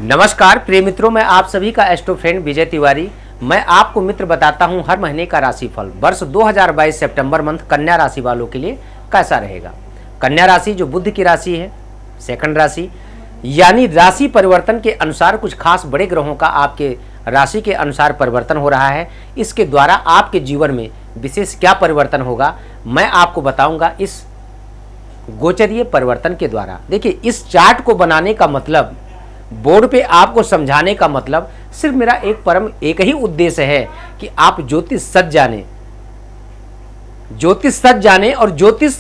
नमस्कार प्रिय मित्रों, मैं आप सभी का एस्ट्रो फ्रेंड विजय तिवारी। मैं आपको मित्र बताता हूं हर महीने का राशिफल। वर्ष 2022 सितंबर मंथ कन्या राशि वालों के लिए कैसा रहेगा। कन्या राशि जो बुध की राशि है, सेकंड राशि, यानी राशि परिवर्तन के अनुसार कुछ खास बड़े ग्रहों का आपके राशि के अनुसार परिवर्तन हो रहा है। इसके द्वारा आपके जीवन में विशेष क्या परिवर्तन होगा मैं आपको बताऊंगा इस गोचरीय परिवर्तन के द्वारा। देखिए, इस चार्ट को बनाने का मतलब, बोर्ड पे आपको समझाने का मतलब सिर्फ मेरा एक ही उद्देश्य है कि आप ज्योतिष सच जाने और ज्योतिष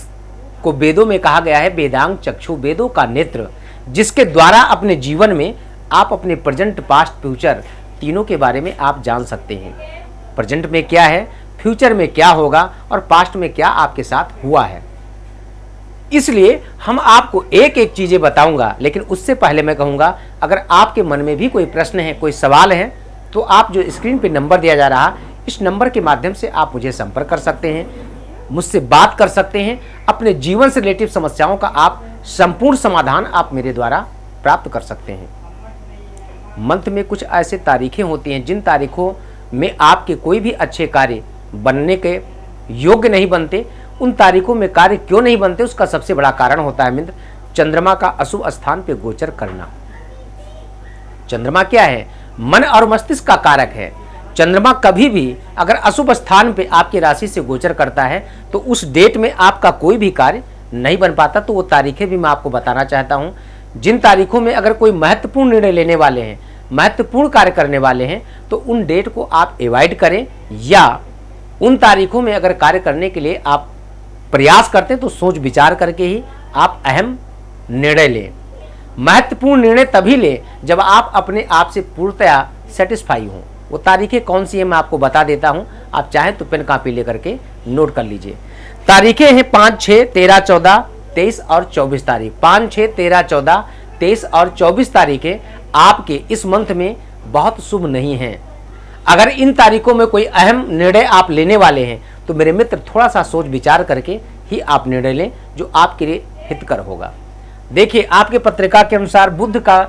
को वेदों में कहा गया है वेदांग चक्षु, वेदों का नेत्र, जिसके द्वारा अपने जीवन में आप अपने प्रेजेंट, पास्ट, फ्यूचर तीनों के बारे में आप जान सकते हैं। प्रेजेंट में क्या है, फ्यूचर में क्या होगा और पास्ट में क्या आपके साथ हुआ है। इसलिए हम आपको एक एक चीजें बताऊंगा, लेकिन उससे पहले मैं कहूंगा, अगर आपके मन में भी कोई प्रश्न है, कोई सवाल है, तो आप जो स्क्रीन पे नंबर दिया जा रहा, इस नंबर के माध्यम से आप मुझे संपर्क कर सकते हैं, मुझसे बात कर सकते हैं। अपने जीवन से रिलेटिव समस्याओं का आप संपूर्ण समाधान आप मेरे द्वारा प्राप्त कर सकते हैं। मंथ में कुछ ऐसे तारीखें होती हैं जिन तारीखों में आपके कोई भी अच्छे कार्य बनने के योग्य नहीं बनते। उन तारीखों में कार्य क्यों नहीं बनते, उसका सबसे बड़ा कारण होता है मित्र, चंद्रमा का अशुभ स्थान पे गोचर करना। चंद्रमा क्या है, मन और मस्तिष्क का कारक है। चंद्रमा कभी भी अगर अशुभ स्थान पे आपकी राशि से गोचर करता है तो उस डेट में आपका कोई भी कार्य नहीं बन पाता। तो वो तारीखें भी मैं आपको बताना चाहता हूँ। जिन तारीखों में अगर कोई महत्वपूर्ण निर्णय लेने वाले हैं, महत्वपूर्ण कार्य करने वाले हैं, तो उन डेट को आप अवॉइड करें, या उन तारीखों में अगर कार्य करने के लिए आप प्रयास करते हैं तो सोच विचार करके ही आप अहम निर्णय लें। महत्वपूर्ण निर्णय तभी लें जब आप अपने आप से पूर्णतया सेटिस्फाई हों। वो तारीखें कौन सी है मैं आपको बता देता हूं, आप चाहें तो पेन कॉपी लेकर के नोट कर लीजिए। तारीखें हैं 5, 6, 13, 14, 23 और 24 तारीख। 5, 6, 13, 14, 23 और 24 तारीखें आपके इस मंथ में बहुत शुभ नहीं हैं। अगर इन तारीखों में कोई अहम निर्णय आप लेने वाले हैं तो मेरे मित्र थोड़ा सा सोच विचार करके ही आप निर्णय लें, जो आपके लिए हितकर होगा। देखिए, आपके पत्रिका के अनुसार बुध का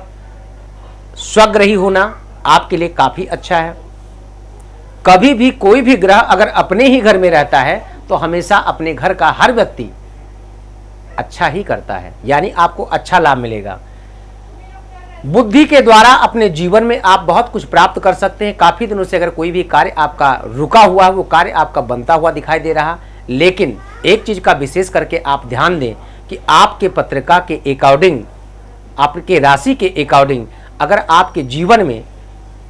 स्वग्रही होना आपके लिए काफी अच्छा है। कभी भी कोई भी ग्रह अगर अपने ही घर में रहता है तो हमेशा अपने घर का हर व्यक्ति अच्छा ही करता है, यानी आपको अच्छा लाभ मिलेगा। बुद्धि के द्वारा अपने जीवन में आप बहुत कुछ प्राप्त कर सकते हैं। काफी दिनों से अगर कोई भी कार्य आपका रुका हुआ है, वो कार्य आपका बनता हुआ दिखाई दे रहा। लेकिन एक चीज का विशेष करके आप ध्यान दें कि आपके पत्रिका के अकॉर्डिंग, आपके राशि के अकॉर्डिंग अगर आपके जीवन में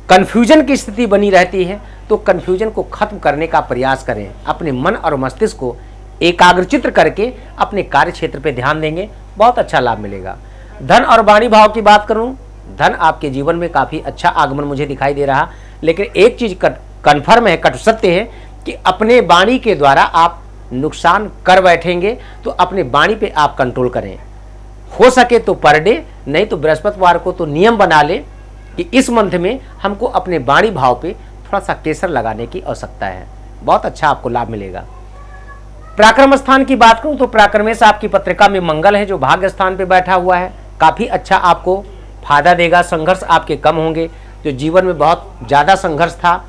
कंफ्यूजन की स्थिति बनी रहती है तो कंफ्यूजन को खत्म करने का प्रयास करें। अपने मन और मस्तिष्क को एकाग्रचित्त करके अपने कार्य क्षेत्र पर ध्यान देंगे, बहुत अच्छा लाभ मिलेगा। धन और वाणी भाव की बात करूं, धन आपके जीवन में काफी अच्छा आगमन मुझे दिखाई दे रहा। लेकिन एक चीज कन्फर्म है, कट सत्य है कि अपने वाणी के द्वारा आप नुकसान कर बैठेंगे। तो अपने वाणी पे आप कंट्रोल करें। हो सके तो पर डे, नहीं तो बृहस्पतिवार को तो नियम बना ले कि इस मंथ में हमको अपने वाणी भाव पे थोड़ा सा केसर लगाने की आवश्यकता है, बहुत अच्छा आपको लाभ मिलेगा। पराक्रम स्थान की बात करूं तो पराक्रमेश आपकी पत्रिका में मंगल है, जो भाग्य स्थान पे बैठा हुआ है, काफी अच्छा आपको फायदा देगा। संघर्ष आपके कम होंगे। जो जीवन में बहुत ज़्यादा संघर्ष था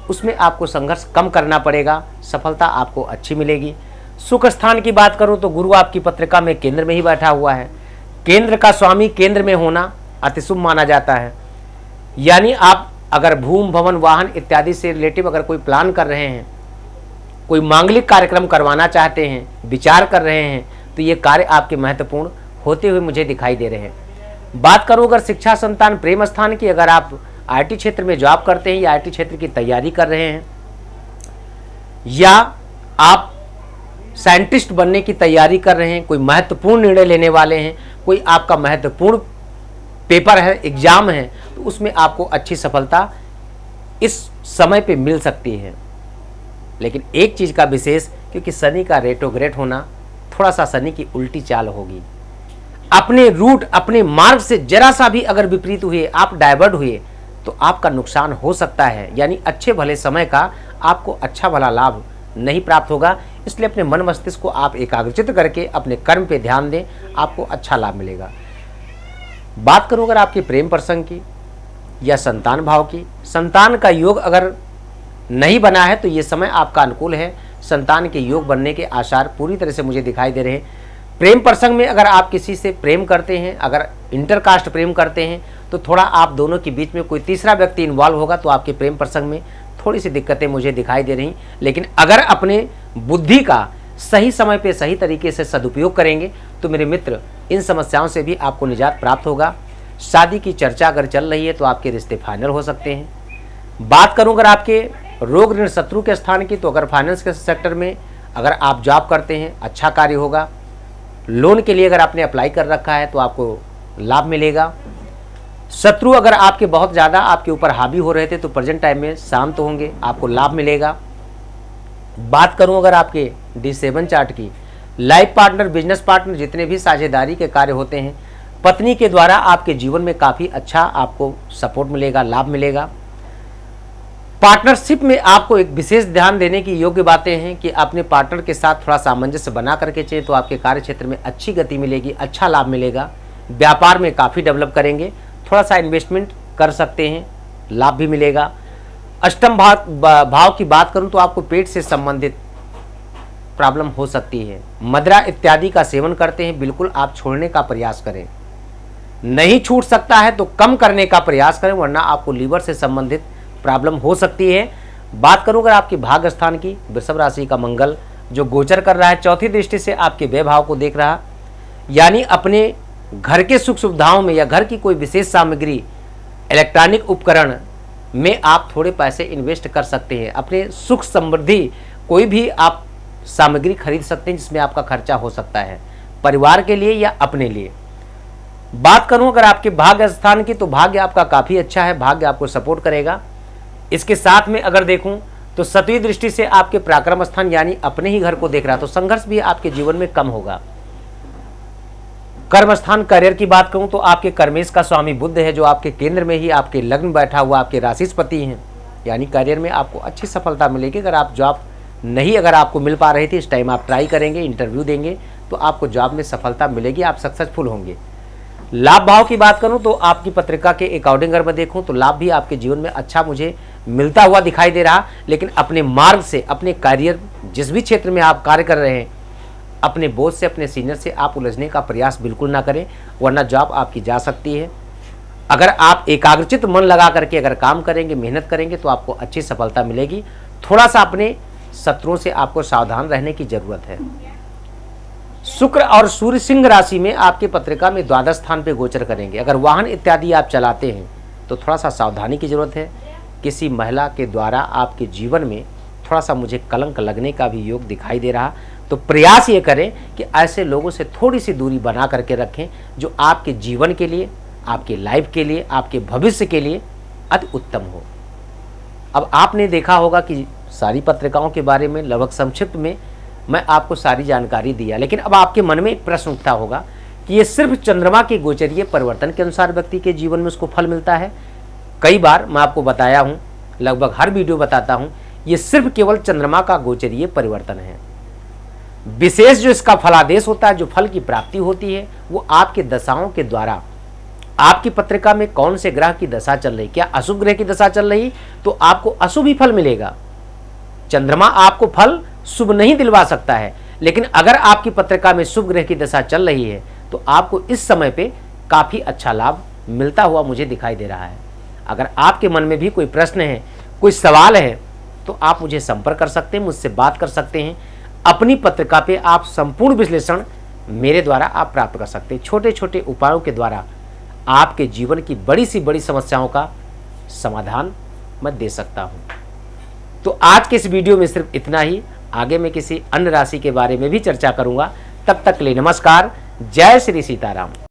उसमें आपको संघर्ष कम करना पड़ेगा, सफलता आपको अच्छी मिलेगी। सुख स्थान की बात करूं तो गुरु आपकी पत्रिका में केंद्र में ही बैठा हुआ है। केंद्र का स्वामी केंद्र में होना अति शुभ माना जाता है। यानी आप अगर भूमि, भवन, वाहन इत्यादि से रिलेटिव अगर कोई प्लान कर रहे हैं, कोई मांगलिक कार्यक्रम करवाना चाहते हैं, विचार कर रहे हैं, तो ये कार्य आपके महत्वपूर्ण होते हुए मुझे दिखाई दे रहे हैं। बात करूं अगर शिक्षा, संतान, प्रेम स्थान की, अगर आप आईटी क्षेत्र में जॉब करते हैं या आईटी क्षेत्र की तैयारी कर रहे हैं, या आप साइंटिस्ट बनने की तैयारी कर रहे हैं, कोई महत्वपूर्ण निर्णय लेने वाले हैं, कोई आपका महत्वपूर्ण पेपर है, एग्जाम है, तो उसमें आपको अच्छी सफलता इस समय पे मिल सकती है। लेकिन एक चीज का विशेष, क्योंकि शनि का रेट्रोग्रेड होना, थोड़ा सा शनि की उल्टी चाल होगी। अपने रूट, अपने मार्ग से जरा सा भी अगर विपरीत हुए, आप डाइवर्ट हुए, तो आपका नुकसान हो सकता है। यानी अच्छे भले समय का आपको अच्छा भला लाभ नहीं प्राप्त होगा। इसलिए अपने मन मस्तिष्क को आप एकाग्रचित करके अपने कर्म पे ध्यान दें, आपको अच्छा लाभ मिलेगा। बात करूं अगर आपके प्रेम प्रसंग की या संतान भाव की, संतान का योग अगर नहीं बना है तो ये समय आपका अनुकूल है। संतान के योग बनने के आसार पूरी तरह से मुझे दिखाई दे रहे हैं। प्रेम प्रसंग में अगर आप किसी से प्रेम करते हैं, अगर इंटरकास्ट प्रेम करते हैं, तो थोड़ा आप दोनों के बीच में कोई तीसरा व्यक्ति इन्वॉल्व होगा तो आपके प्रेम प्रसंग में थोड़ी सी दिक्कतें मुझे दिखाई दे रही। लेकिन अगर अपने बुद्धि का सही समय पे सही तरीके से सदुपयोग करेंगे तो मेरे मित्र इन समस्याओं से भी आपको निजात प्राप्त होगा। शादी की चर्चा अगर चल रही है तो आपके रिश्ते फाइनल हो सकते हैं। बात करूं अगर आपके रोग ऋण शत्रु के स्थान की, तो अगर फाइनेंस के सेक्टर में अगर आप जॉब करते हैं अच्छा कार्य होगा। लोन के लिए अगर आपने अप्लाई कर रखा है तो आपको लाभ मिलेगा। शत्रु अगर आपके बहुत ज़्यादा आपके ऊपर हावी हो रहे थे तो प्रेजेंट टाइम में शांत होंगे, आपको लाभ मिलेगा। बात करूं अगर आपके D7 चार्ट की, लाइफ पार्टनर, बिजनेस पार्टनर, जितने भी साझेदारी के कार्य होते हैं, पत्नी के द्वारा आपके जीवन में काफ़ी अच्छा आपको सपोर्ट मिलेगा, लाभ मिलेगा। पार्टनरशिप में आपको एक विशेष ध्यान देने की योग्य बातें हैं कि अपने पार्टनर के साथ थोड़ा सामंजस्य बना करके चले तो आपके कार्य क्षेत्र में अच्छी गति मिलेगी, अच्छा लाभ मिलेगा। व्यापार में काफ़ी डेवलप करेंगे, थोड़ा सा इन्वेस्टमेंट कर सकते हैं, लाभ भी मिलेगा। अष्टम भाव की बात करूं तो आपको पेट से संबंधित प्रॉब्लम हो सकती है। मदिरा इत्यादि का सेवन करते हैं, बिल्कुल आप छोड़ने का प्रयास करें। नहीं छूट सकता है तो कम करने का प्रयास करें, वरना आपको लीवर से संबंधित प्रॉब्लम हो सकती है। बात करूं अगर आपकी भाग्य स्थान की, वृषभ राशि का मंगल जो गोचर कर रहा है, चौथी दृष्टि से आपके व्यय भाव को देख रहा, यानी अपने घर के सुख सुविधाओं में या घर की कोई विशेष सामग्री, इलेक्ट्रॉनिक उपकरण में आप थोड़े पैसे इन्वेस्ट कर सकते हैं। अपने सुख समृद्धि कोई भी आप सामग्री खरीद सकते हैं जिसमें आपका खर्चा हो सकता है, परिवार के लिए या अपने लिए। बात करूं अगर आपके भाग्य स्थान की, तो भाग्य आपका काफ़ी अच्छा है, भाग्य आपको सपोर्ट करेगा। इसके साथ में अगर देखूं तो सतवीं दृष्टि से आपके पराक्रम स्थान यानी अपने ही घर को देख रहा, तो संघर्ष भी आपके जीवन में कम होगा। कर्म स्थान, करियर की बात करूं तो आपके कर्मेश का स्वामी बुध है जो आपके केंद्र में ही आपके लग्न बैठा हुआ आपके राशिस्पति हैं, यानी करियर में आपको अच्छी सफलता मिलेगी। अगर आप जॉब नहीं अगर आपको मिल पा रही थी, इस टाइम आप ट्राई करेंगे, इंटरव्यू देंगे तो आपको जॉब में सफलता मिलेगी, आप सक्सेसफुल होंगे। लाभ भाव की बात करूं तो आपकी पत्रिका के अकॉर्डिंग अगर मैं देखूं तो लाभ भी आपके जीवन में अच्छा मुझे मिलता हुआ दिखाई दे रहा। लेकिन अपने मार्ग से, अपने करियर, जिस भी क्षेत्र में आप कार्य कर रहे हैं, अपने बॉस से, अपने सीनियर से आप उलझने का प्रयास बिल्कुल ना करें, वरना जॉब आपकी जा सकती है। अगर आप एकाग्रचित मन लगा करके अगर काम करेंगे, मेहनत करेंगे तो आपको अच्छी सफलता मिलेगी। थोड़ा सा अपने शत्रुओं से आपको सावधान रहने की जरूरत है। शुक्र और सूर्य सिंह राशि में आपके पत्रिका में द्वादश स्थान पे गोचर करेंगे। अगर वाहन इत्यादि आप चलाते हैं तो थोड़ा सा सावधानी की जरूरत है। किसी महिला के द्वारा आपके जीवन में थोड़ा सा मुझे कलंक लगने का भी योग दिखाई दे रहा, तो प्रयास ये करें कि ऐसे लोगों से थोड़ी सी दूरी बना करके रखें जो आपके जीवन के लिए, आपके लाइफ के लिए, आपके भविष्य के लिए अति उत्तम हो। अब आपने देखा होगा कि सारी पत्रिकाओं के बारे में लगभग संक्षिप्त में मैं आपको सारी जानकारी दिया, लेकिन अब आपके मन में एक प्रश्न उठता होगा कि ये सिर्फ चंद्रमा के गोचरीय परिवर्तन के अनुसार व्यक्ति के जीवन में उसको फल मिलता है। कई बार मैं आपको बताया हूँ, लगभग हर वीडियो बताता हूँ, ये सिर्फ केवल चंद्रमा का गोचरीय परिवर्तन है। विशेष जो इसका फलादेश होता है, जो फल की प्राप्ति होती है, वो आपके दशाओं के द्वारा, आपकी पत्रिका में कौन से ग्रह की दशा चल रही, क्या अशुभ ग्रह की दशा चल रही तो आपको अशुभ ही फल मिलेगा। चंद्रमा आपको फल शुभ नहीं दिलवा सकता है, लेकिन अगर आपकी पत्रिका में शुभ ग्रह की दशा चल रही है तो आपको इस समय पे काफ़ी अच्छा लाभ मिलता हुआ मुझे दिखाई दे रहा है। अगर आपके मन में भी कोई प्रश्न है, कोई सवाल है, तो आप मुझे संपर्क कर सकते हैं, मुझसे बात कर सकते हैं। अपनी पत्रिका पे आप संपूर्ण विश्लेषण मेरे द्वारा आप प्राप्त कर सकते हैं। छोटे छोटे उपायों के द्वारा आपके जीवन की बड़ी सी बड़ी समस्याओं का समाधान मैं दे सकता हूँ। तो आज के इस वीडियो में सिर्फ इतना ही। आगे मैं किसी अन्य राशि के बारे में भी चर्चा करूँगा। तब तक के लिए नमस्कार। जय श्री सीताराम।